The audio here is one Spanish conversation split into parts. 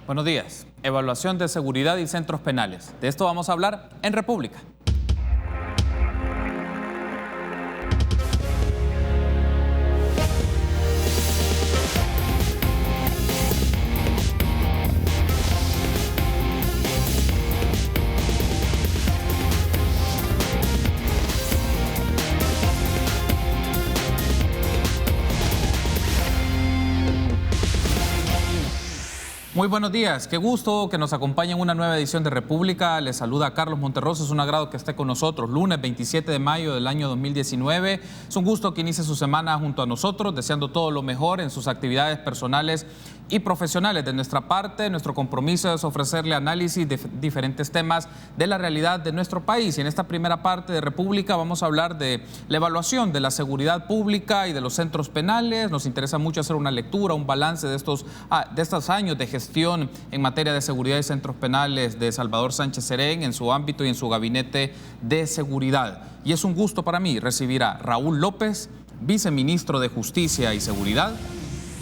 Buenos días. Evaluación de seguridad y centros penales. De esto vamos a hablar en República. Muy buenos días, qué gusto que nos acompañe en una nueva edición de República. Les saluda Carlos Monterroso, es un agrado que esté con nosotros. Lunes 27 de mayo del año 2019. Es un gusto que inicie su semana junto a nosotros, deseando todo lo mejor en sus actividades personales y profesionales. De nuestra parte, nuestro compromiso es ofrecerle análisis de diferentes temas de la realidad de nuestro país. Y en esta primera parte de República vamos a hablar de la evaluación de la seguridad pública y de los centros penales. Nos interesa mucho hacer una lectura, un balance de estos años de gestión en materia de seguridad y centros penales de Salvador Sánchez Serén en su ámbito y en su gabinete de seguridad. Y es un gusto para mí recibir a Raúl López, viceministro de Justicia y Seguridad,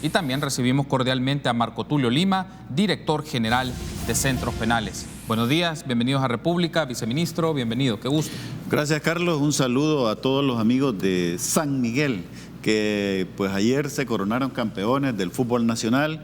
y también recibimos cordialmente a Marco Tulio Lima, director general de Centros Penales. Buenos días, bienvenidos a República, viceministro, bienvenido, qué gusto. Gracias, Carlos, un saludo a todos los amigos de San Miguel, que pues ayer se coronaron campeones del fútbol nacional.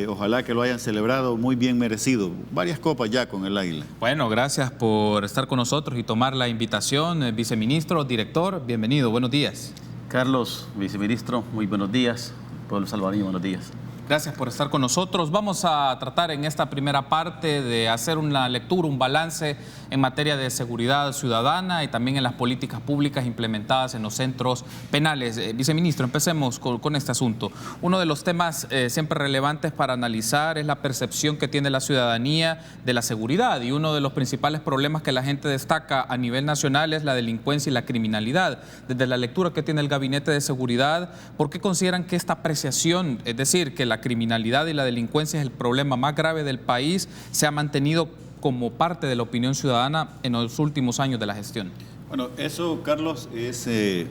Ojalá que lo hayan celebrado muy bien merecido. Varias copas ya con el Águila. Bueno, gracias por estar con nosotros y tomar la invitación. Viceministro, director, bienvenido, buenos días. Carlos, viceministro, muy buenos días. Pueblo salvadoreño, buenos días. Gracias por estar con nosotros. Vamos a tratar en esta primera parte de hacer una lectura, un balance en materia de seguridad ciudadana y también en las políticas públicas implementadas en los centros penales. Viceministro, empecemos con este asunto. Uno de los temas siempre relevantes para analizar es la percepción que tiene la ciudadanía de la seguridad, y uno de los principales problemas que la gente destaca a nivel nacional es la delincuencia y la criminalidad. Desde la lectura que tiene el Gabinete de Seguridad, ¿por qué consideran que esta apreciación, es decir, que la criminalidad y la delincuencia es el problema más grave del país, se ha mantenido como parte de la opinión ciudadana en los últimos años de la gestión? Bueno, eso, Carlos, es el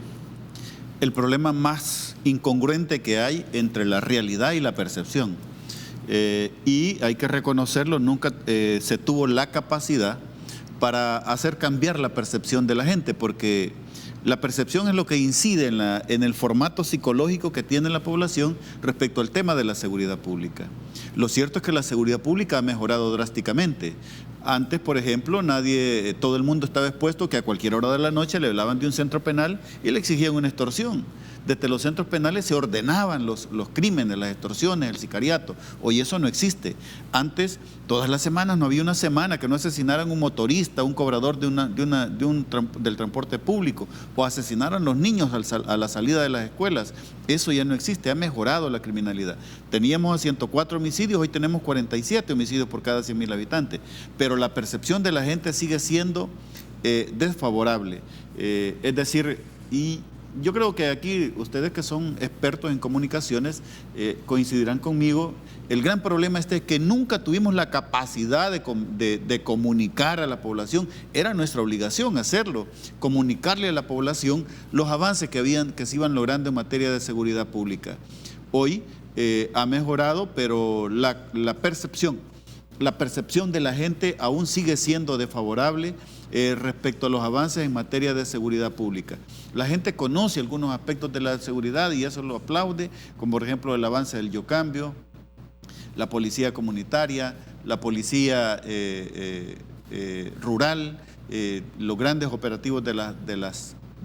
problema más incongruente que hay entre la realidad y la percepción. Y hay que reconocerlo, nunca se tuvo la capacidad para hacer cambiar la percepción de la gente, porque la percepción es lo que incide en el formato psicológico que tiene la población respecto al tema de la seguridad pública. Lo cierto es que la seguridad pública ha mejorado drásticamente. Antes, por ejemplo, todo el mundo estaba expuesto que a cualquier hora de la noche le hablaban de un centro penal y le exigían una extorsión. Desde los centros penales se ordenaban los crímenes, las extorsiones, el sicariato. Hoy eso no existe. Antes, todas las semanas, no había una semana que no asesinaran un motorista, un cobrador del transporte público, o asesinaran los niños a la salida de las escuelas. Eso ya no existe, ha mejorado la criminalidad. Teníamos 104 homicidios, hoy tenemos 47 homicidios por cada 100.000 habitantes. Pero la percepción de la gente sigue siendo desfavorable. Es decir, y yo creo que aquí ustedes que son expertos en comunicaciones coincidirán conmigo, el gran problema es que nunca tuvimos la capacidad de comunicar a la población. Era nuestra obligación hacerlo, comunicarle a la población los avances que se iban logrando en materia de seguridad pública. Hoy ha mejorado, pero la percepción de la gente aún sigue siendo desfavorable respecto a los avances en materia de seguridad pública. La gente conoce algunos aspectos de la seguridad y eso lo aplaude, como por ejemplo el avance del Yo Cambio, la policía comunitaria, la policía rural, los grandes operativos de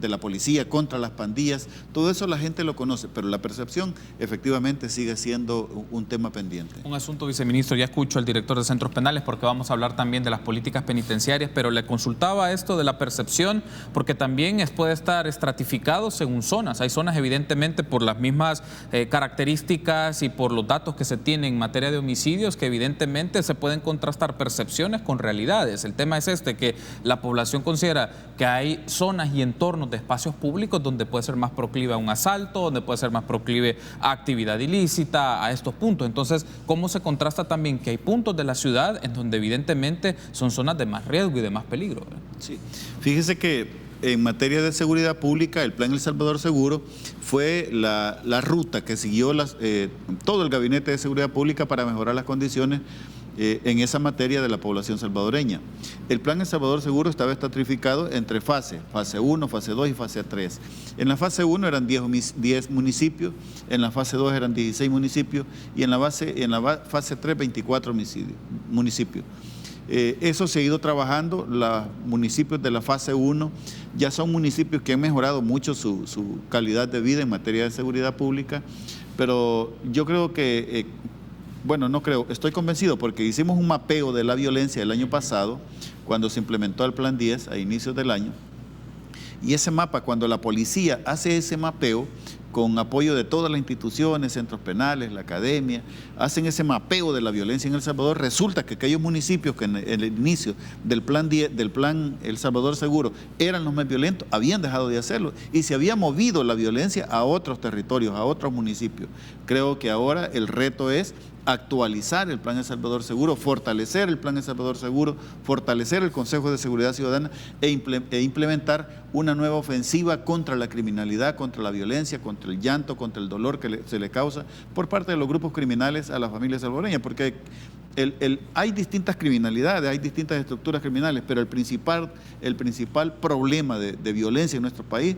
la policía contra las pandillas. Todo eso la gente lo conoce, pero la percepción efectivamente sigue siendo un tema pendiente. Un asunto, viceministro, ya escucho al director de Centros Penales porque vamos a hablar también de las políticas penitenciarias, pero le consultaba esto de la percepción porque también puede estar estratificado según zonas. Hay zonas evidentemente por las mismas características y por los datos que se tienen en materia de homicidios que evidentemente se pueden contrastar percepciones con realidades. El tema es que la población considera que hay zonas y entornos de espacios públicos donde puede ser más proclive a un asalto, donde puede ser más proclive a actividad ilícita, a estos puntos. Entonces, ¿cómo se contrasta también que hay puntos de la ciudad en donde evidentemente son zonas de más riesgo y de más peligro? Sí, fíjese que en materia de seguridad pública, el Plan El Salvador Seguro fue la ruta que siguió todo el Gabinete de Seguridad Pública para mejorar las condiciones en esa materia de la población salvadoreña. El Plan El Salvador Seguro estaba estratificado entre fases, fase 1, fase 2 y fase 3. En la fase 1 eran 10 municipios, en la fase 2 eran 16 municipios y en la fase 3 24 municipios. Eso se ha ido trabajando. Los municipios de la fase 1 ya son municipios que han mejorado mucho su calidad de vida en materia de seguridad pública, pero yo creo que, bueno, no creo, estoy convencido porque hicimos un mapeo de la violencia el año pasado, cuando se implementó el Plan 10 a inicios del año, y ese mapa, cuando la policía hace ese mapeo, con apoyo de todas las instituciones, centros penales, la academia, hacen ese mapeo de la violencia en El Salvador, resulta que aquellos municipios que en el inicio del plan El Salvador Seguro eran los más violentos, habían dejado de hacerlo y se había movido la violencia a otros territorios, a otros municipios. Creo que ahora el reto es actualizar el Plan El Salvador Seguro, fortalecer el Plan El Salvador Seguro, fortalecer el Consejo de Seguridad Ciudadana e implementar una nueva ofensiva contra la criminalidad, contra la violencia, contra el llanto, contra el dolor que se le causa por parte de los grupos criminales a las familias salvadoreñas, porque hay distintas criminalidades, hay distintas estructuras criminales, pero el principal problema de violencia en nuestro país,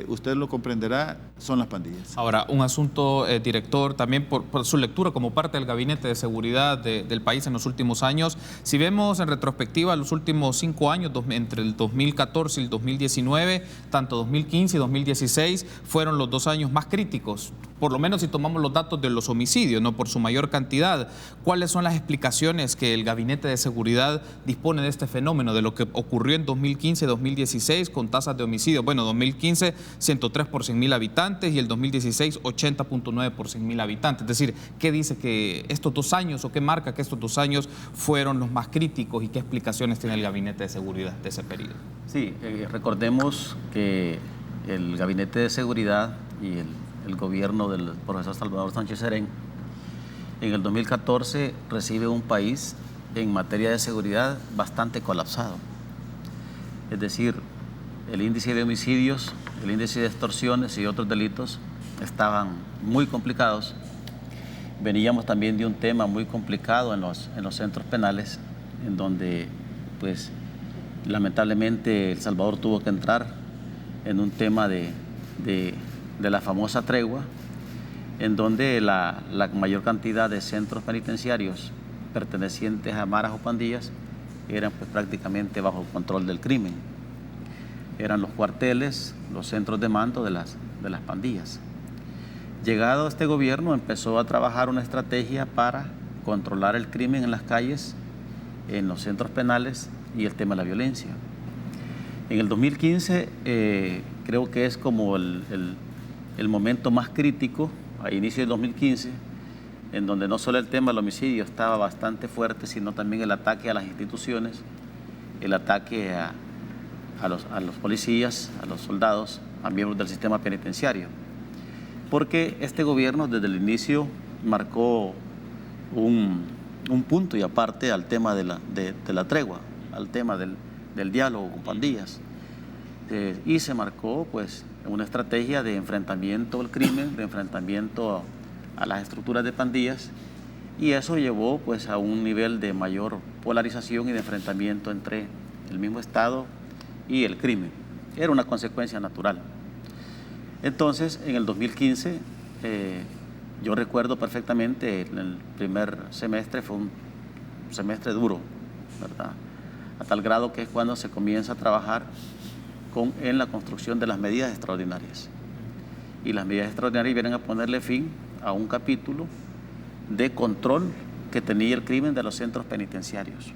usted lo comprenderá, son las pandillas. Ahora, un asunto, director, también por su lectura como parte del Gabinete de Seguridad del país en los últimos años. Si vemos en retrospectiva los últimos 5 años, entre el 2014 y el 2019, tanto 2015 y 2016 fueron los 2 años más críticos, por lo menos si tomamos los datos de los homicidios, no por su mayor cantidad. ¿Cuáles son las explicaciones que el Gabinete de Seguridad dispone de este fenómeno, de lo que ocurrió en 2015 y 2016 con tasas de homicidio? Bueno, 2015, 103 por 100.000 habitantes y el 2016, 80.9 por 100.000 habitantes. Es decir, ¿qué dice que estos 2 años o qué marca que estos 2 años fueron los más críticos y qué explicaciones tiene el Gabinete de Seguridad de ese periodo? Sí, recordemos que el Gabinete de Seguridad y el gobierno del profesor Salvador Sánchez Serén en el 2014 recibe un país en materia de seguridad bastante colapsado. Es decir, el índice de homicidios, el índice de extorsiones y otros delitos estaban muy complicados. Veníamos también de un tema muy complicado en los centros penales, en donde, pues, lamentablemente El Salvador tuvo que entrar en un tema de la famosa tregua, en donde la mayor cantidad de centros penitenciarios pertenecientes a maras o pandillas eran, pues, prácticamente bajo control del crimen. Eran los cuarteles, los centros de mando de las pandillas. Llegado este gobierno, empezó a trabajar una estrategia para controlar el crimen en las calles, en los centros penales y el tema de la violencia. En el 2015 creo que es como el momento más crítico, a inicio del 2015, en donde no solo el tema del homicidio estaba bastante fuerte, sino también el ataque a las instituciones, el ataque a los policías, a los soldados, a miembros del sistema penitenciario. Porque este gobierno desde el inicio marcó un punto y aparte al tema de la tregua, al tema del diálogo con pandillas. Y se marcó, pues, una estrategia de enfrentamiento al crimen, de enfrentamiento a las estructuras de pandillas, y eso llevó, pues, a un nivel de mayor polarización y de enfrentamiento entre el mismo Estado y el crimen. Era una consecuencia natural. Entonces, en el 2015, yo recuerdo perfectamente, el primer semestre fue un semestre duro, ¿verdad? A tal grado que es cuando se comienza a trabajar en la construcción de las medidas extraordinarias. Y las medidas extraordinarias vienen a ponerle fin a un capítulo de control que tenía el crimen de los centros penitenciarios.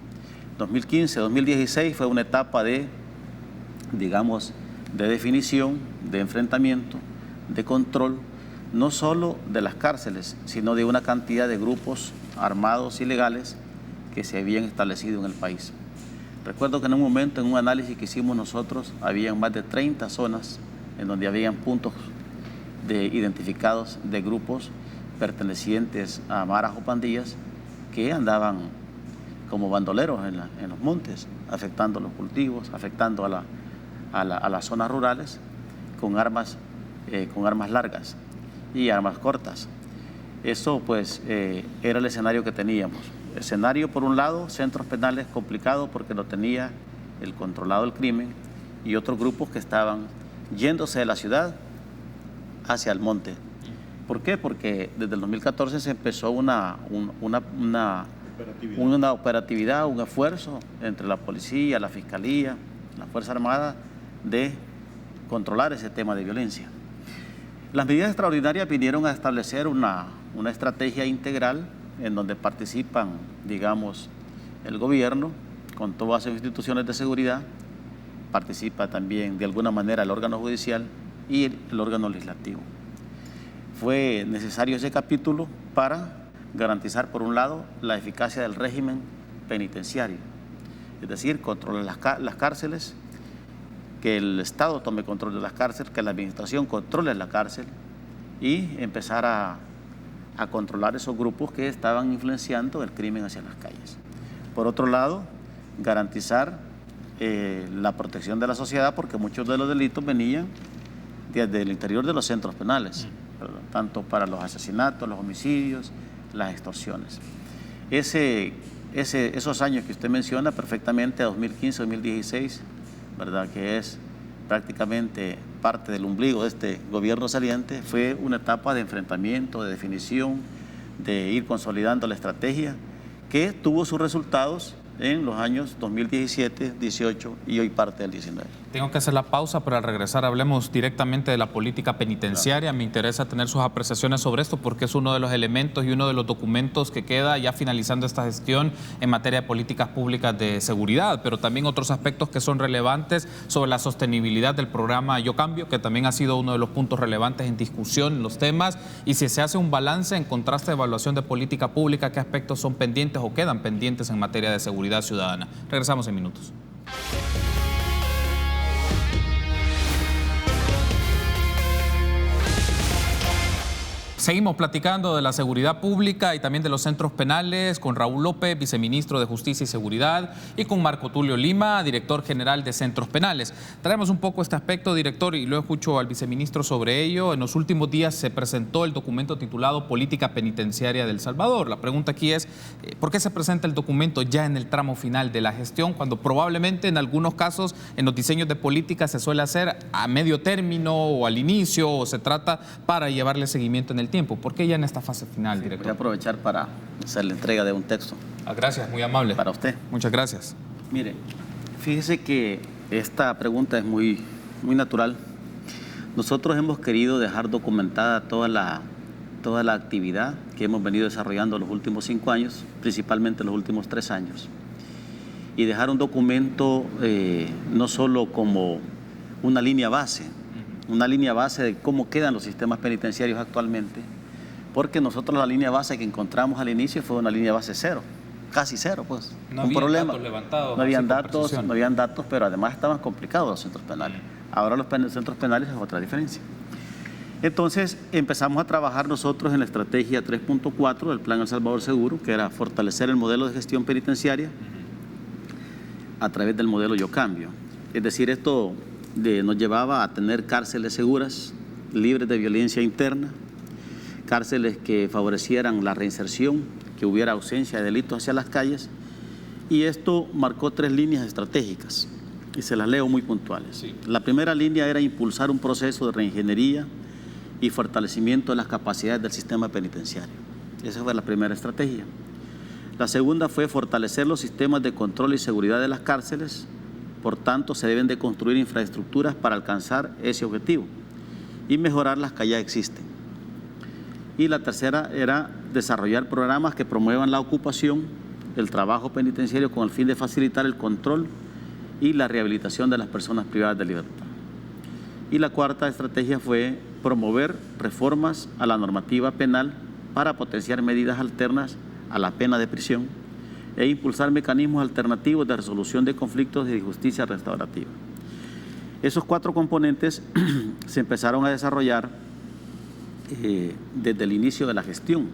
2015-2016 fue una etapa de, digamos, de definición, de enfrentamiento, de control, no solo de las cárceles, sino de una cantidad de grupos armados ilegales que se habían establecido en el país. Recuerdo que en un momento, en un análisis que hicimos nosotros, habían más de 30 zonas en donde habían puntos identificados de grupos pertenecientes a maras o pandillas que andaban como bandoleros en los montes, afectando los cultivos, afectando a las zonas rurales con armas largas y armas cortas. Eso, pues, era el escenario que teníamos. escenario, por un lado, centros penales complicados porque no tenía el controlado el crimen, y otros grupos que estaban yéndose de la ciudad hacia el monte. ¿Por qué? Porque desde el 2014 se empezó una operatividad, un esfuerzo entre la policía, la fiscalía, la Fuerza Armada de controlar ese tema de violencia. Las medidas extraordinarias vinieron a establecer una estrategia integral en donde participan, digamos, el gobierno con todas sus instituciones de seguridad, participa también de alguna manera el órgano judicial y el órgano legislativo. Fue necesario ese capítulo para garantizar, por un lado, la eficacia del régimen penitenciario, es decir, controlar las cárceles, que el Estado tome control de las cárceles, que la administración controle la cárcel y empezar a controlar esos grupos que estaban influenciando el crimen hacia las calles. Por otro lado, garantizar la protección de la sociedad, porque muchos de los delitos venían desde el interior de los centros penales, tanto para los asesinatos, los homicidios, las extorsiones. Esos años que usted menciona perfectamente, 2015, 2016, ¿verdad?, que es prácticamente parte del ombligo de este gobierno saliente, fue una etapa de enfrentamiento, de definición, de ir consolidando la estrategia que tuvo sus resultados en los años 2017, 18 y hoy parte del 19. Tengo que hacer la pausa, pero al regresar hablemos directamente de la política penitenciaria. Claro. Me interesa tener sus apreciaciones sobre esto porque es uno de los elementos y uno de los documentos que queda ya finalizando esta gestión en materia de políticas públicas de seguridad, pero también otros aspectos que son relevantes sobre la sostenibilidad del programa Yo Cambio, que también ha sido uno de los puntos relevantes en discusión en los temas, y si se hace un balance en contraste de evaluación de política pública, qué aspectos son pendientes o quedan pendientes en materia de seguridad ciudadana. Regresamos en minutos. Seguimos platicando de la seguridad pública y también de los centros penales con Raúl López, viceministro de Justicia y Seguridad, y con Marco Tulio Lima, director general de Centros Penales. Traemos un poco este aspecto, director, y lo escucho al viceministro sobre ello. En los últimos días se presentó el documento titulado Política Penitenciaria del Salvador. La pregunta aquí es, ¿por qué se presenta el documento ya en el tramo final de la gestión, cuando probablemente en algunos casos en los diseños de política se suele hacer a medio término o al inicio, o se trata para llevarle seguimiento en el tiempo? ¿Por qué ya en esta fase final, director? Voy a aprovechar para hacer la entrega de un texto. Gracias, muy amable. Para usted. Muchas gracias. Mire, fíjese que esta pregunta es muy natural. Nosotros hemos querido dejar documentada toda la actividad que hemos venido desarrollando los últimos 5 años, principalmente los últimos 3 años, y dejar un documento no solo como una línea base de cómo quedan los sistemas penitenciarios actualmente, porque nosotros la línea base que encontramos al inicio fue una línea base cero, casi cero, pues. No había datos levantados. No habían datos, pero además estaban complicados los centros penales. Ahora los centros penales es otra diferencia. Entonces empezamos a trabajar nosotros en la estrategia 3.4 del Plan El Salvador Seguro, que era fortalecer el modelo de gestión penitenciaria a través del modelo Yo Cambio. Es decir, esto nos llevaba a tener cárceles seguras, libres de violencia interna, cárceles que favorecieran la reinserción, que hubiera ausencia de delitos hacia las calles, y esto marcó 3 líneas estratégicas, y se las leo muy puntuales. Sí. La primera línea era impulsar un proceso de reingeniería y fortalecimiento de las capacidades del sistema penitenciario. Esa fue la primera estrategia. La segunda fue fortalecer los sistemas de control y seguridad de las cárceles. Por tanto, se deben de construir infraestructuras para alcanzar ese objetivo y mejorar las que ya existen. Y la tercera era desarrollar programas que promuevan la ocupación, el trabajo penitenciario con el fin de facilitar el control y la rehabilitación de las personas privadas de libertad. Y la cuarta estrategia fue promover reformas a la normativa penal para potenciar medidas alternas a la pena de prisión e impulsar mecanismos alternativos de resolución de conflictos y de justicia restaurativa. Esos 4 componentes se empezaron a desarrollar desde el inicio de la gestión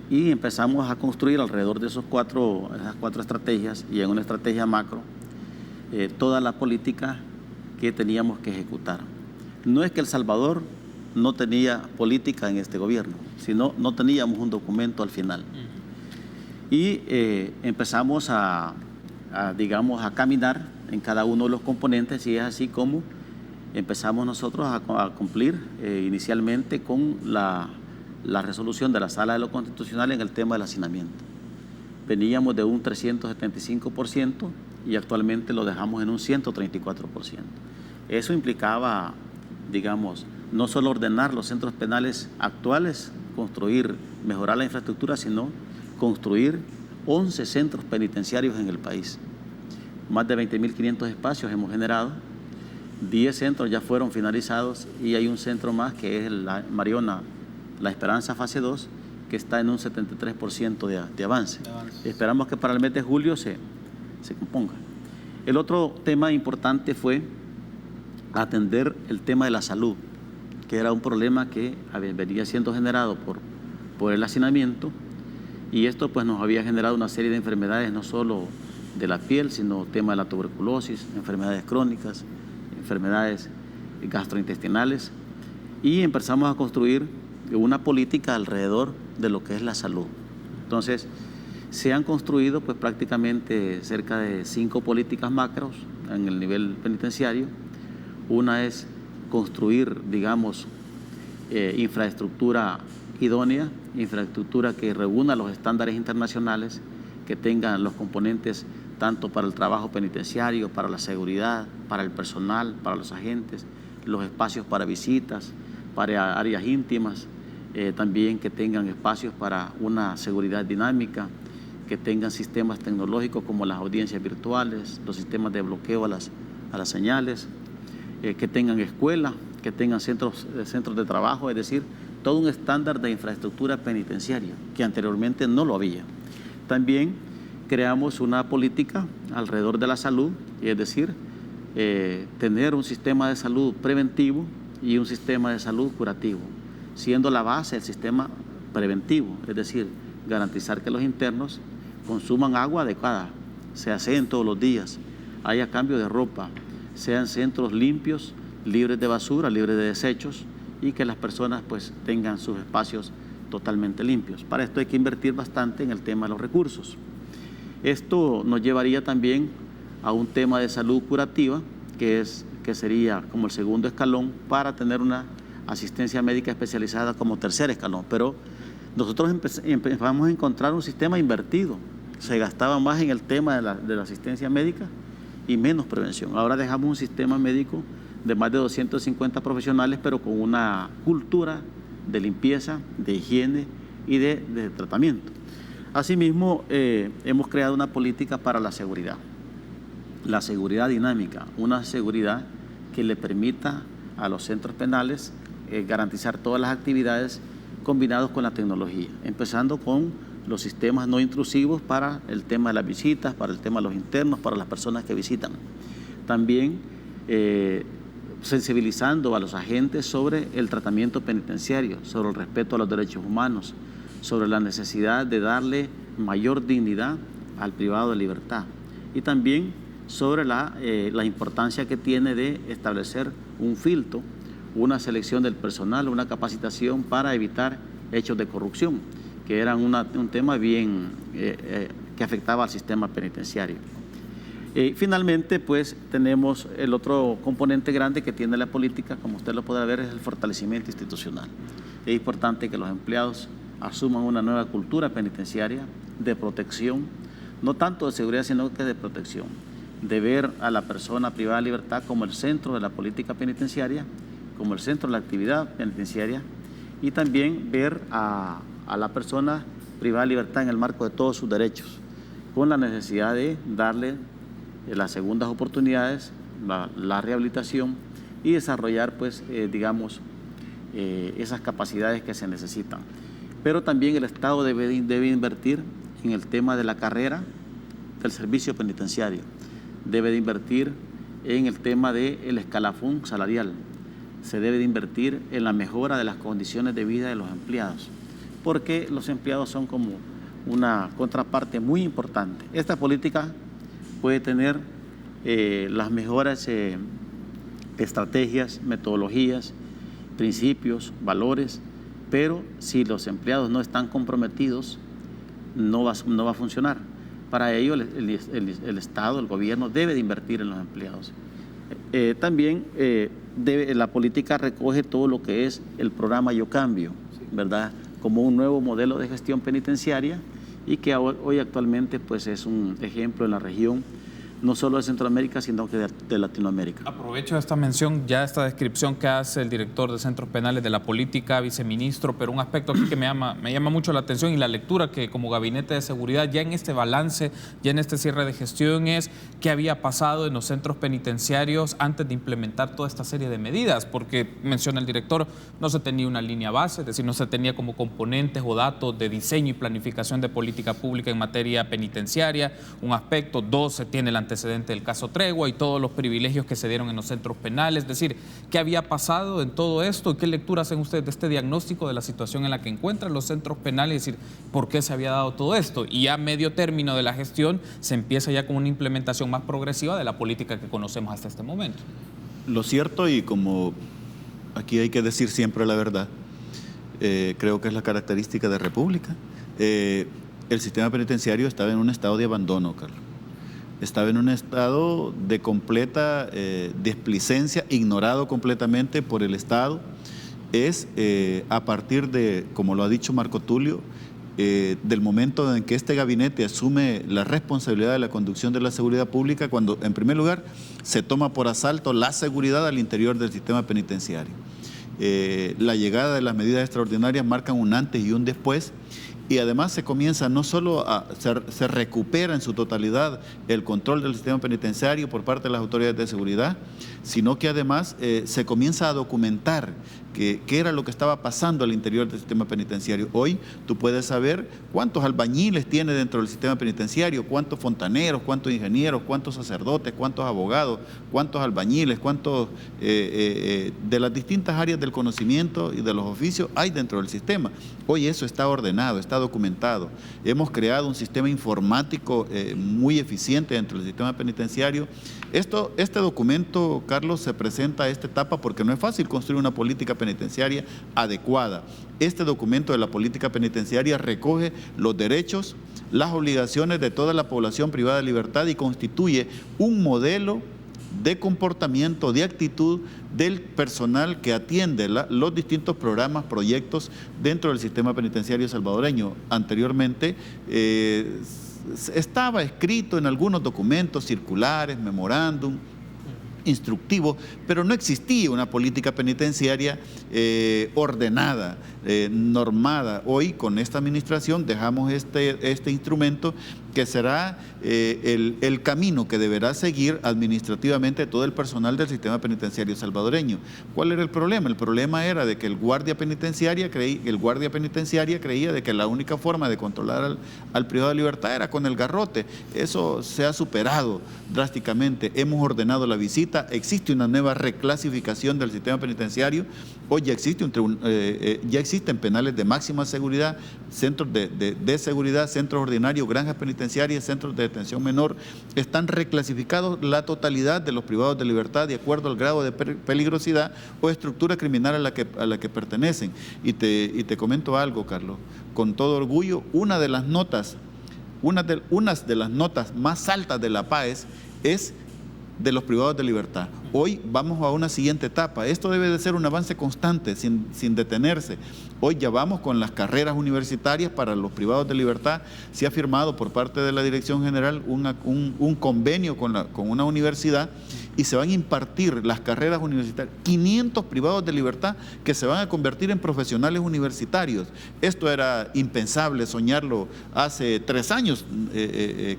y empezamos a construir alrededor de esas cuatro estrategias y en una estrategia macro toda la política que teníamos que ejecutar. No es que El Salvador no tenía política en este gobierno, sino no teníamos un documento al final. y empezamos digamos, a caminar en cada uno de los componentes, y es así como empezamos nosotros a cumplir inicialmente con la resolución de la Sala de lo Constitucional en el tema del hacinamiento. Veníamos de un 375% y actualmente lo dejamos en un 134%. Eso implicaba, digamos, no solo ordenar los centros penales actuales, mejorar la infraestructura, sino construir 11 centros penitenciarios en el país. Más de 20.500 espacios hemos generado, 10 centros ya fueron finalizados y hay un centro más que es la Mariona La Esperanza fase 2, que está en un 73% de avance. Esperamos que para el mes de julio se componga. El otro tema importante fue atender el tema de la salud, que era un problema que venía siendo generado por el hacinamiento, y esto pues nos había generado una serie de enfermedades, no solo de la piel, sino tema de la tuberculosis, enfermedades crónicas, enfermedades gastrointestinales, y empezamos a construir una política alrededor de lo que es la salud. Entonces, se han construido pues prácticamente cerca de 5 políticas macros en el nivel penitenciario. Una es construir, digamos, infraestructura idónea, infraestructura que reúna los estándares internacionales, que tengan los componentes tanto para el trabajo penitenciario, para la seguridad, para el personal, para los agentes, los espacios para visitas, para áreas íntimas, también que tengan espacios para una seguridad dinámica, que tengan sistemas tecnológicos como las audiencias virtuales, los sistemas de bloqueo a las señales, que tengan escuela, que tengan centros de trabajo, es decir, todo un estándar de infraestructura penitenciaria que anteriormente no lo había. También creamos una política alrededor de la salud, es decir, tener un sistema de salud preventivo y un sistema de salud curativo, siendo la base el sistema preventivo, es decir, garantizar que los internos consuman agua adecuada, se aseen todos los días, haya cambio de ropa, sean centros limpios, libres de basura, libres de desechos, y que las personas pues tengan sus espacios totalmente limpios. Para esto hay que invertir bastante en el tema de los recursos. Esto nos llevaría también a un tema de salud curativa, que sería como el segundo escalón para tener una asistencia médica especializada como tercer escalón. Pero nosotros empezamos a encontrar un sistema invertido. Se gastaba más en el tema de la asistencia médica y menos prevención. Ahora dejamos un sistema médico de más de 250 profesionales, pero con una cultura de limpieza, de higiene y de tratamiento. Asimismo, hemos creado una política para la seguridad dinámica, una seguridad que le permita a los centros penales garantizar todas las actividades combinadas con la tecnología, empezando con los sistemas no intrusivos para el tema de las visitas, para el tema de los internos, para las personas que visitan. También sensibilizando a los agentes sobre el tratamiento penitenciario, sobre el respeto a los derechos humanos, sobre la necesidad de darle mayor dignidad al privado de libertad, y también sobre la importancia que tiene de establecer un filtro, una selección del personal, una capacitación para evitar hechos de corrupción, que eran un tema bien que afectaba al sistema penitenciario. Finalmente, pues tenemos el otro componente grande que tiene la política, como usted lo podrá ver, es el fortalecimiento institucional. Es importante que los empleados asuman una nueva cultura penitenciaria de protección, no tanto de seguridad, sino que de protección, de ver a la persona privada de libertad como el centro de la política penitenciaria, como el centro de la actividad penitenciaria, y también ver a la persona privada de libertad en el marco de todos sus derechos, con la necesidad de darle las segundas oportunidades, la rehabilitación y desarrollar, pues, digamos, esas capacidades que se necesitan. Pero también el Estado debe invertir en el tema de la carrera del servicio penitenciario, debe de invertir en el tema del escalafón salarial, se debe de invertir en la mejora de las condiciones de vida de los empleados, porque los empleados son como una contraparte muy importante. Esta política puede tener las mejores estrategias, metodologías, principios, valores, pero si los empleados no están comprometidos, no va a funcionar. Para ello el Estado, el gobierno debe de invertir en los empleados. También la política recoge todo lo que es el programa Yo Cambio, ¿verdad? Como un nuevo modelo de gestión penitenciaria y que hoy actualmente pues es un ejemplo en la región, no solo de Centroamérica, sino que de Latinoamérica. Aprovecho esta mención, ya esta descripción que hace el director de Centros Penales de la Política, viceministro, pero un aspecto aquí que me llama mucho la atención y la lectura que como Gabinete de Seguridad, ya en este balance, ya en este cierre de gestión, es qué había pasado en los centros penitenciarios antes de implementar toda esta serie de medidas, porque menciona el director, no se tenía una línea base, es decir, no se tenía como componentes o datos de diseño y planificación de política pública en materia penitenciaria, un aspecto, dos, se tiene el antecedente del caso Tregua y todos los privilegios que se dieron en los centros penales, es decir, ¿qué había pasado en todo esto? ¿Qué lectura hacen ustedes de este diagnóstico de la situación en la que encuentran los centros penales? Es decir, ¿por qué se había dado todo esto? Y ya a medio término de la gestión se empieza ya con una implementación más progresiva de la política que conocemos hasta este momento. Lo cierto, y como aquí hay que decir siempre la verdad, creo que es la característica de República, el sistema penitenciario estaba en un estado de abandono, Carlos. Estaba en un estado de completa displicencia, ignorado completamente por el Estado. Es a partir de, como lo ha dicho Marco Tulio, del momento en que este gabinete asume la responsabilidad de la conducción de la seguridad pública, cuando en primer lugar se toma por asalto la seguridad al interior del sistema penitenciario. La llegada de las medidas extraordinarias marcan un antes y un después. Y además se comienza no solo se recupera en su totalidad el control del sistema penitenciario por parte de las autoridades de seguridad, sino que además se comienza a documentar qué era lo que estaba pasando al interior del sistema penitenciario. Hoy tú puedes saber cuántos albañiles tiene dentro del sistema penitenciario, cuántos fontaneros, cuántos ingenieros, cuántos sacerdotes, cuántos abogados, cuántos albañiles, cuántos de las distintas áreas del conocimiento y de los oficios hay dentro del sistema. Hoy eso está ordenado, está documentado. Hemos creado un sistema informático muy eficiente dentro del sistema penitenciario. Este documento, Carlos, se presenta a esta etapa porque no es fácil construir una política penitenciaria adecuada. Este documento de la política penitenciaria recoge los derechos, las obligaciones de toda la población privada de libertad y constituye un modelo de comportamiento, de actitud del personal que atiende los distintos programas, proyectos dentro del sistema penitenciario salvadoreño. Anteriormente estaba escrito en algunos documentos, circulares, memorándum, instructivo, pero no existía una política penitenciaria ordenada, normada. Hoy con esta administración dejamos este instrumento que será el camino que deberá seguir administrativamente todo el personal del sistema penitenciario salvadoreño. ¿Cuál era el problema? El problema era de que el guardia penitenciaria creía de que la única forma de controlar al privado de libertad era con el garrote. Eso se ha superado drásticamente. Hemos ordenado la visita, existe una nueva reclasificación del sistema penitenciario. Hoy ya existen penales de máxima seguridad, centros de seguridad, centros ordinarios, granjas penitenciarias, centros de detención menor. Están reclasificados la totalidad de los privados de libertad de acuerdo al grado de peligrosidad o estructura criminal a la que pertenecen. Y te comento algo, Carlos, con todo orgullo, una de las notas más altas de la PAES es de los privados de libertad. Hoy vamos a una siguiente etapa. Esto debe de ser un avance constante, sin detenerse. Hoy ya vamos con las carreras universitarias para los privados de libertad. Se ha firmado por parte de la Dirección General un convenio con una universidad y se van a impartir las carreras universitarias. 500 privados de libertad que se van a convertir en profesionales universitarios. Esto era impensable soñarlo hace 3 años,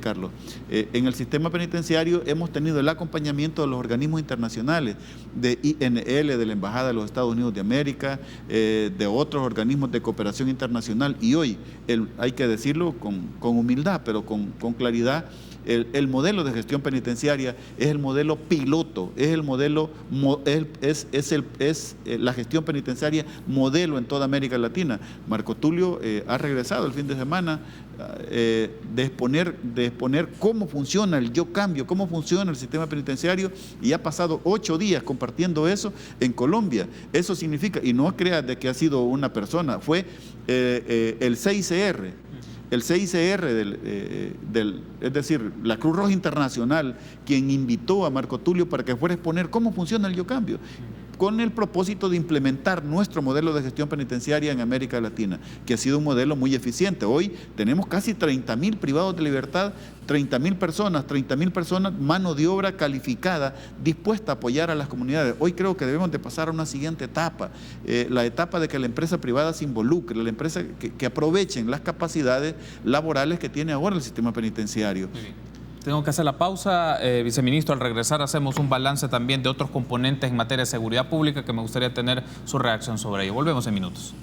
Carlos. En el sistema penitenciario hemos tenido el acompañamiento de los organismos internacionales, de INL, de la Embajada de los Estados Unidos de América, de otros organismos de cooperación internacional, y hoy, hay que decirlo con humildad, pero con claridad, el modelo de gestión penitenciaria es el modelo piloto, es la gestión penitenciaria modelo en toda América Latina. Marco Tulio ha regresado el fin de semana de exponer cómo funciona el Yo Cambio, cómo funciona el sistema penitenciario, y ha pasado 8 días compartiendo eso en Colombia. Eso significa, y no creas de que ha sido una persona, fue el CICR. el CICR, es decir, la Cruz Roja Internacional, quien invitó a Marco Tulio para que fuera a exponer cómo funciona el Yo Cambio, con el propósito de implementar nuestro modelo de gestión penitenciaria en América Latina, que ha sido un modelo muy eficiente. Hoy tenemos casi 30.000 privados de libertad, 30.000 personas, mano de obra calificada, dispuesta a apoyar a las comunidades. Hoy creo que debemos de pasar a una siguiente etapa, la etapa de que la empresa privada se involucre, la empresa que aprovechen las capacidades laborales que tiene ahora el sistema penitenciario. Tengo que hacer la pausa, viceministro. Al regresar hacemos un balance también de otros componentes en materia de seguridad pública que me gustaría tener su reacción sobre ello. Volvemos en minutos.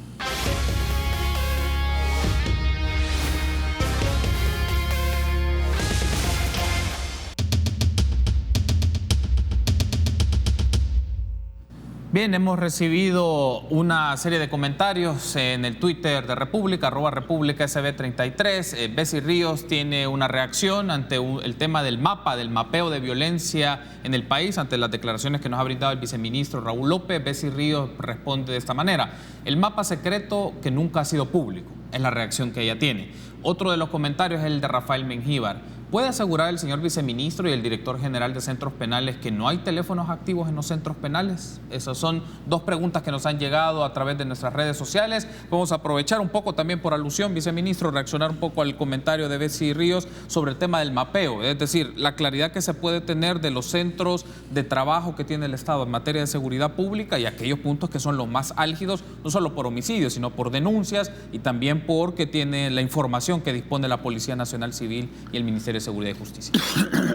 Bien, hemos recibido una serie de comentarios en el Twitter de República, @RepúblicaSB33. Bessie Ríos tiene una reacción ante el tema del mapa, del mapeo de violencia en el país, ante las declaraciones que nos ha brindado el viceministro Raúl López. Bessie Ríos responde de esta manera: el mapa secreto que nunca ha sido público, es la reacción que ella tiene. Otro de los comentarios es el de Rafael Mengíbar. ¿Puede asegurar el señor viceministro y el director general de centros penales que no hay teléfonos activos en los centros penales? Esas son dos preguntas que nos han llegado a través de nuestras redes sociales. Vamos a aprovechar un poco también por alusión, viceministro, reaccionar un poco al comentario de Bessie Ríos sobre el tema del mapeo, es decir, la claridad que se puede tener de los centros de trabajo que tiene el Estado en materia de seguridad pública y aquellos puntos que son los más álgidos, no solo por homicidios, sino por denuncias y también porque tiene la información que dispone la Policía Nacional Civil y el Ministerio de Seguridad y Justicia.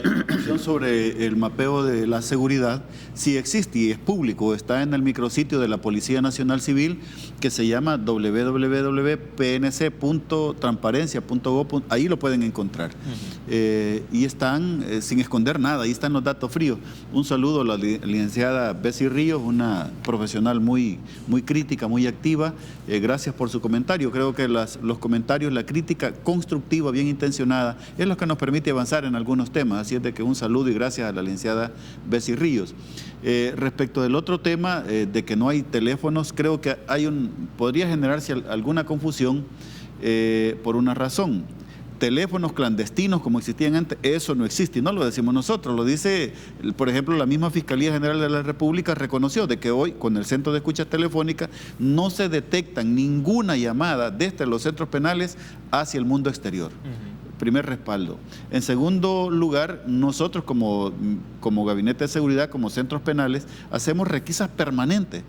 La información sobre el mapeo de la seguridad sí existe y es público, está en el micrositio de la Policía Nacional Civil que se llama www.pnc.transparencia.gov. Ahí lo pueden encontrar. Y están sin esconder nada, ahí están los datos fríos. Un saludo a la licenciada Bessie Ríos, una profesional muy crítica, muy activa. Gracias por su comentario. Creo que los comentarios, la crítica constructiva, bien intencionada, es lo que nos permite avanzar en algunos temas. Así es de que un saludo y gracias a la licenciada Bessie Ríos. Respecto del otro tema, de que no hay teléfonos, creo que podría generarse alguna confusión por una razón. Teléfonos clandestinos como existían antes, eso no existe, y no lo decimos nosotros, lo dice, por ejemplo, la misma Fiscalía General de la República reconoció de que hoy con el Centro de Escuchas Telefónicas no se detectan ninguna llamada desde los centros penales hacia el mundo exterior. Primer respaldo. En segundo lugar, nosotros como Gabinete de Seguridad, como centros penales, hacemos requisas permanentes,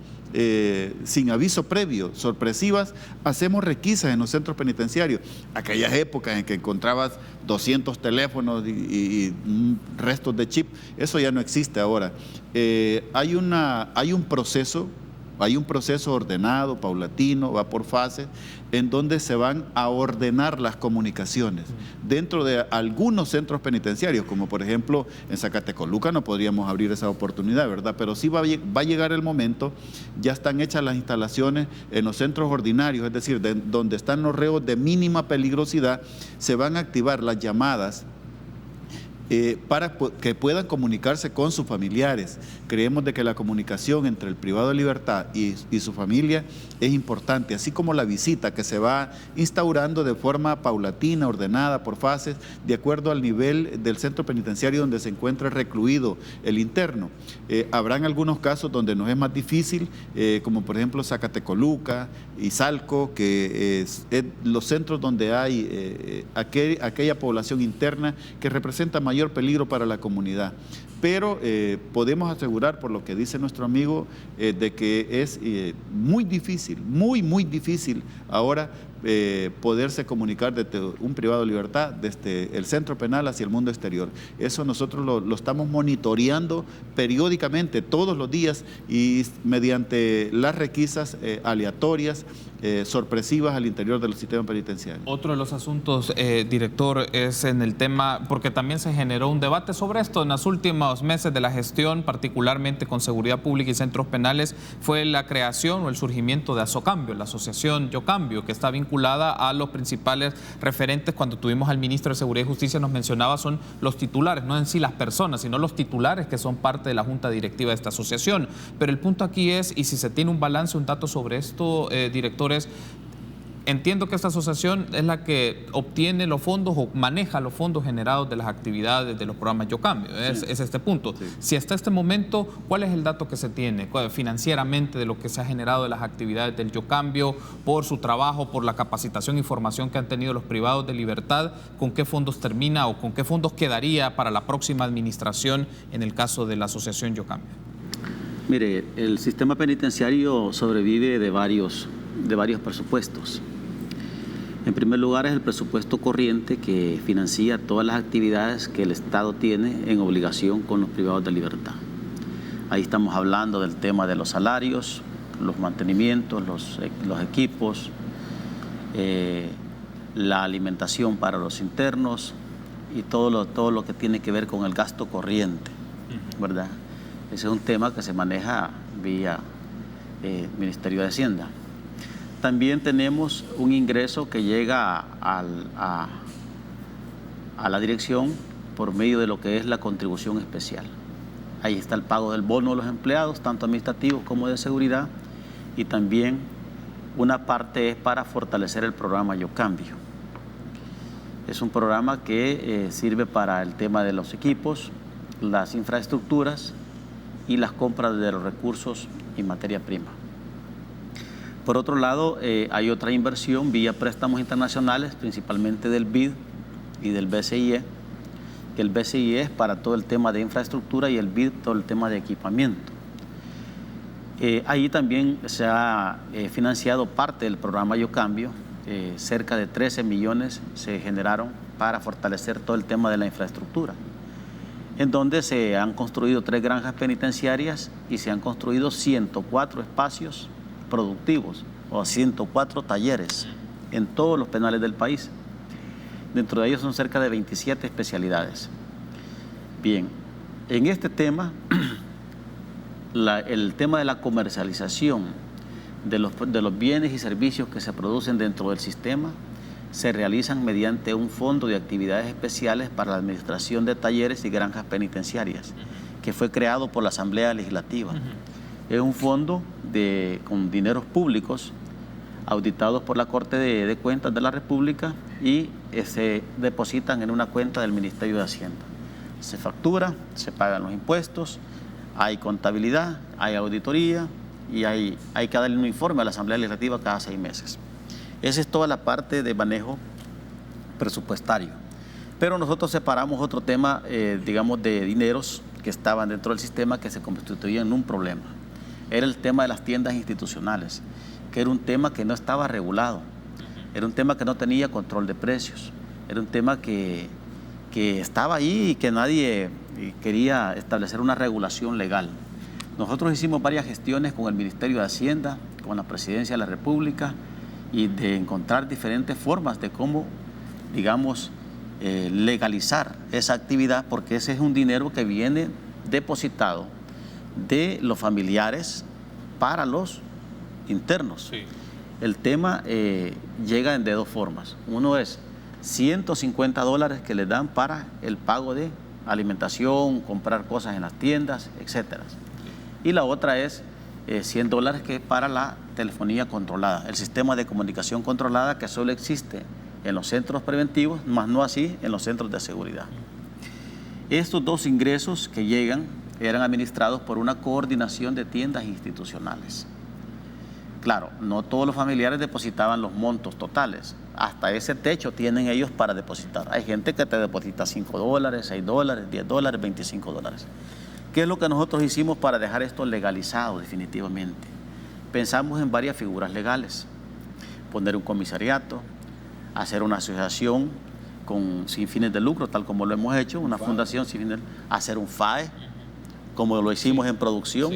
sin aviso previo, sorpresivas, hacemos requisas en los centros penitenciarios. Aquellas épocas en que encontrabas 200 teléfonos y restos de chip, eso ya no existe ahora. Hay un proceso ordenado, paulatino, va por fases, en donde se van a ordenar las comunicaciones. Dentro de algunos centros penitenciarios, como por ejemplo en Zacatecoluca, no podríamos abrir esa oportunidad, ¿verdad? Pero sí va a llegar el momento, ya están hechas las instalaciones en los centros ordinarios, es decir, donde están los reos de mínima peligrosidad, se van a activar las llamadas para que puedan comunicarse con sus familiares. Creemos de que la comunicación entre el privado de libertad y su familia es importante, así como la visita que se va instaurando de forma paulatina, ordenada por fases, de acuerdo al nivel del centro penitenciario donde se encuentra recluido el interno. Habrán algunos casos donde nos es más difícil, como por ejemplo Zacatecoluca, Izalco, que es los centros donde hay aquella población interna que representa mayor peligro para la comunidad. Pero podemos asegurar, por lo que dice nuestro amigo, de que es muy difícil, muy difícil ahora poderse comunicar desde un privado de libertad, desde el centro penal hacia el mundo exterior. Eso nosotros lo estamos monitoreando periódicamente, todos los días, y mediante las requisas aleatorias, sorpresivas al interior del sistema penitenciario. Otro de los asuntos, director, es en el tema, porque también se generó un debate sobre esto en los últimos meses de la gestión, particularmente con seguridad pública y centros penales, fue la creación o el surgimiento de Asocambio, la asociación Yo Cambio, que está vinculada a los principales referentes. Cuando tuvimos al ministro de Seguridad y Justicia nos mencionaba son los titulares, no en sí las personas, sino los titulares que son parte de la junta directiva de esta asociación. Pero el punto aquí es, y si se tiene un balance, un dato sobre esto, directores, entiendo que esta asociación es la que obtiene los fondos o maneja los fondos generados de las actividades de los programas Yo Cambio. Es este punto. Sí. Si hasta este momento, ¿cuál es el dato que se tiene financieramente de lo que se ha generado de las actividades del Yo Cambio por su trabajo, por la capacitación y formación que han tenido los privados de libertad? ¿Con qué fondos termina o con qué fondos quedaría para la próxima administración en el caso de la asociación Yo Cambio? Mire, el sistema penitenciario sobrevive de varios presupuestos. En primer lugar es el presupuesto corriente que financia todas las actividades que el Estado tiene en obligación con los privados de libertad. Ahí estamos hablando del tema de los salarios, los mantenimientos, los equipos, la alimentación para los internos y todo lo que tiene que ver con el gasto corriente, ¿verdad? Ese es un tema que se maneja vía Ministerio de Hacienda. También tenemos un ingreso que llega a la dirección por medio de lo que es la contribución especial. Ahí está el pago del bono de los empleados, tanto administrativos como de seguridad, y también una parte es para fortalecer el programa Yo Cambio. Es un programa que sirve para el tema de los equipos, las infraestructuras y las compras de los recursos y materia prima. Por otro lado, hay otra inversión vía préstamos internacionales, principalmente del BID y del BCIE, que el BCIE es para todo el tema de infraestructura y el BID todo el tema de equipamiento. Ahí también se ha financiado parte del programa Yo Cambio, cerca de 13 millones se generaron para fortalecer todo el tema de la infraestructura, en donde se han construido 3 granjas penitenciarias y se han construido 104 espacios productivos o 104 talleres en todos los penales del país. Dentro de ellos son cerca de 27 especialidades. Bien, en este tema, el tema de la comercialización de los bienes y servicios que se producen dentro del sistema se realizan mediante un fondo de actividades especiales para la administración de talleres y granjas penitenciarias, que fue creado por la Asamblea Legislativa. Es un fondo con dineros públicos auditados por la Corte de Cuentas de la República y se depositan en una cuenta del Ministerio de Hacienda. Se factura, se pagan los impuestos, hay contabilidad, hay auditoría y hay que darle un informe a la Asamblea Legislativa cada 6 meses. Esa es toda la parte de manejo presupuestario. Pero nosotros separamos otro tema, digamos, de dineros que estaban dentro del sistema que se constituían en un problema. Era el tema de las tiendas institucionales, que era un tema que no estaba regulado, era un tema que no tenía control de precios, era un tema que estaba ahí y que nadie quería establecer una regulación legal. Nosotros hicimos varias gestiones con el Ministerio de Hacienda, con la Presidencia de la República, y de encontrar diferentes formas de cómo, digamos, legalizar esa actividad, porque ese es un dinero que viene depositado de los familiares para los internos. Sí. El tema llega de 2 formas. Uno es $150 que les dan para el pago de alimentación, comprar cosas en las tiendas, etc. Y la otra es $100 que es para la telefonía controlada, el sistema de comunicación controlada que solo existe en los centros preventivos, más no así en los centros de seguridad. Estos 2 ingresos que llegan eran administrados por una coordinación de tiendas institucionales. Claro, no todos los familiares depositaban los montos totales, hasta ese techo tienen ellos para depositar. Hay gente que te deposita $5, $6, $10, $25. ¿Qué es lo que nosotros hicimos para dejar esto legalizado definitivamente? Pensamos en varias figuras legales, poner un comisariato, hacer una asociación sin fines de lucro, tal como lo hemos hecho, una fundación sin fines de lucro, hacer un FAE, como lo hicimos en producción.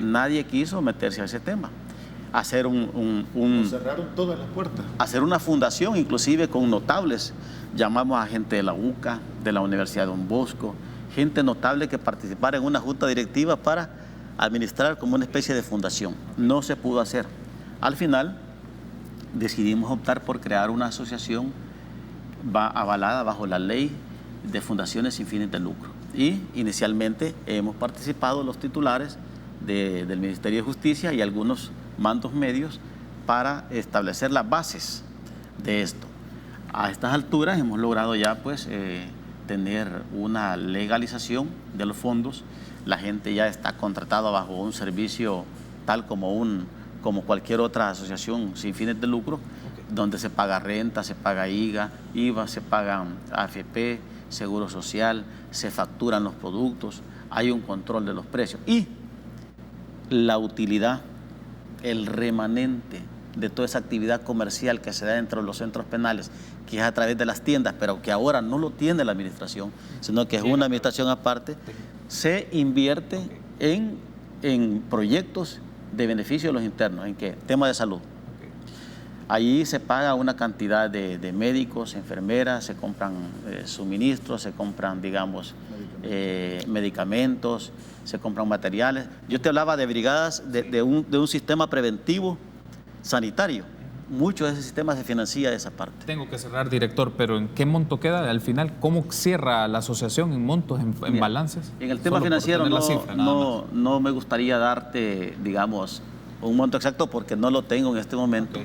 Nadie quiso meterse a ese tema. Hacer Nos cerraron todas las puertas. Hacer una fundación, inclusive con notables. Llamamos a gente de la UCA, de la Universidad de Don Bosco, gente notable que participara en una junta directiva para administrar como una especie de fundación. No se pudo hacer. Al final decidimos optar por crear una asociación avalada bajo la ley de fundaciones sin fines de lucro. Y inicialmente hemos participado los titulares del Ministerio de Justicia y algunos mandos medios para establecer las bases de esto. A estas alturas hemos logrado ya pues tener una legalización de los fondos. La gente ya está contratada bajo un servicio tal como cualquier otra asociación sin fines de lucro, donde se paga renta, se paga IVA, se pagan AFP, Seguro Social, se facturan los productos, hay un control de los precios y la utilidad, el remanente de toda esa actividad comercial que se da dentro de los centros penales, que es a través de las tiendas, pero que ahora no lo tiene la administración, sino que es una administración aparte, se invierte en proyectos de beneficio de los internos. ¿En qué? Tema de salud. Allí se paga una cantidad de médicos, enfermeras, se compran suministros, se compran, digamos, medicamentos, se compran materiales. Yo te hablaba de brigadas, de un sistema preventivo sanitario. Mucho de ese sistema se financia de esa parte. Tengo que cerrar, director, pero ¿en qué monto queda al final? ¿Cómo cierra la asociación en montos, en balances? En el tema financiero no me gustaría darte, digamos, un monto exacto porque no lo tengo en este momento.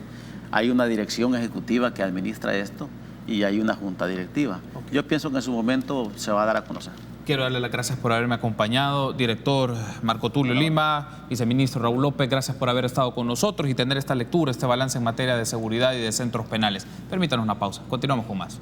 Hay una dirección ejecutiva que administra esto y hay una junta directiva. Yo pienso que en su momento se va a dar a conocer. Quiero darle las gracias por haberme acompañado. Director Marco Tulio Lima, viceministro Raúl López, gracias por haber estado con nosotros y tener esta lectura, este balance en materia de seguridad y de centros penales. Permítanos una pausa. Continuamos con más.